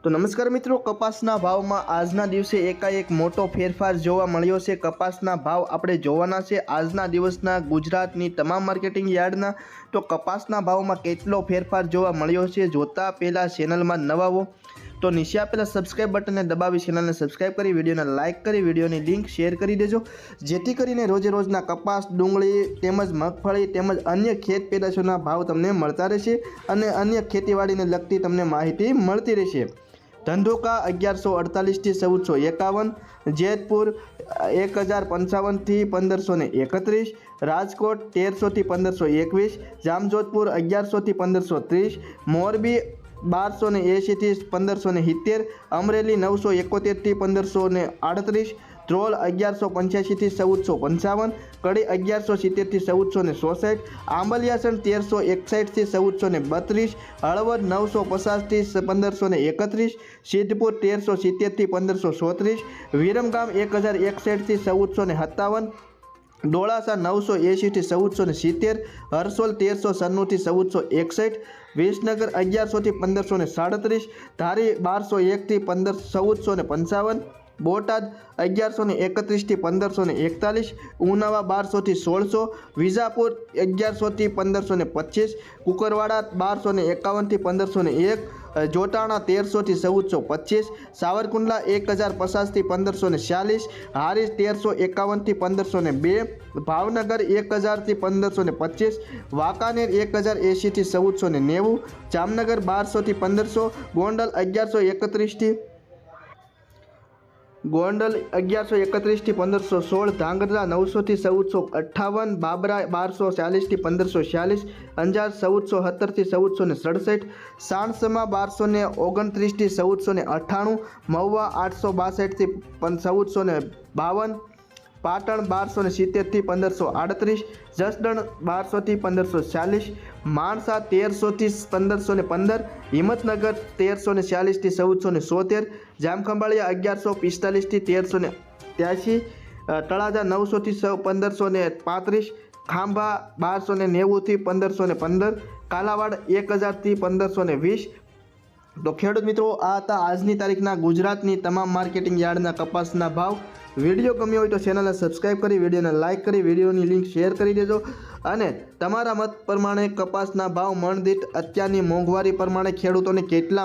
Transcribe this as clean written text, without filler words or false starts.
તો નમસ્કાર મિત્રો, કપાસના ભાવમાં આજના દિવસે એકાએક મોટો ફેરફાર જોવા મળ્યો છે। કપાસના ભાવ આપણે જોવાના છે આજના દિવસના ગુજરાતની તમામ માર્કેટિંગ યાર્ડના। તો કપાસના ભાવમાં કેટલો ફેરફાર જોવા મળ્યો છે જોતા પહેલાં ચેનલમાં નવા હો તો નીચે આપેલા સબસ્ક્રાઇબ બટનને દબાવી ચેનલને સબસ્ક્રાઇબ કરી વિડીયોને લાઇક કરી વિડીયોની લિંક શેર કરી દેજો, જેથી કરીને રોજે રોજના કપાસ, ડુંગળી તેમજ મગફળી તેમજ અન્ય ખેત પેદાશોના ભાવ તમને મળતા રહેશે અને અન્ય ખેતીવાડીને લગતી તમને માહિતી મળતી રહેશે। ધંધોકા 1148 થી 1451, જેતપુર 1055 થી 1531, રાજકોટ 1300 થી 1521, જામજોધપુર 1100 થી 1530, મોરબી 1280 થી 1570, અમરેલી 971 થી 1538, ધ્રોલ 1185 થી 1455, કડી 1170 થી 1464, આંબલિયાસણ 1361 થી 1432, હળવદ 950 થી 1531, સિદ્ધપુર 1370 થી 1534, વિરમગામ 1061 થી 1457, ડોળાસા 980 થી 1470, હરસોલ 1396 થી 1461, વિસનગર 1100 થી 1537, ધારી 1201 થી 1455, બોટાદ 1131 થી 1541, ઉનાવા 1200 થી 1600, વિજાપુર 1100 થી 1525, કુકરવાડા 1251 થી 1501, જોટાણા 1300 થી 1425, સાવરકુંડલા 1050 થી 1546, હારીજ 1351 થી 1502, ભાવનગર 1000 થી 1525, વાંકાનેર 1080 થી 1490, જામનગર 1200 થી 1500, ગોંડલ 1131 થી 1516, ધાંગધ્રા 900 થી 1458, બાબરા 1240 થી 1546, અંજાર 1417 થી 1467, સાણસમા 1229 થી 1498, મહુવા 862 થી 1452, પાટણ 1270 થી 1538, જસદણ 1200 થી 1540, માણસા 1300 થી 1515, હિંમતનગર 1340 થી 1473, જામખંભાળિયા 1145 થી 1383, તળાજા 900 થી 1535, ખાંભા 1290 થી 1515, કાલાવાડ 1000 થી 1520। તો ખેડૂત મિત્રો, આ હતા આજની તારીખના ગુજરાતની તમામ માર્કેટિંગ યાર્ડના કપાસના ભાવ। વિડીયો ગમ્યો હોય તો ચેનલને સબસ્ક્રાઇબ કરી વિડીયોને લાઇક કરી વિડીયોની લિંક શેર કરી દેજો અને તમારા મત પ્રમાણે કપાસના ભાવ મણ દીઠ અત્યારની મોંઘવારી પ્રમાણે ખેડૂતોને કેટલા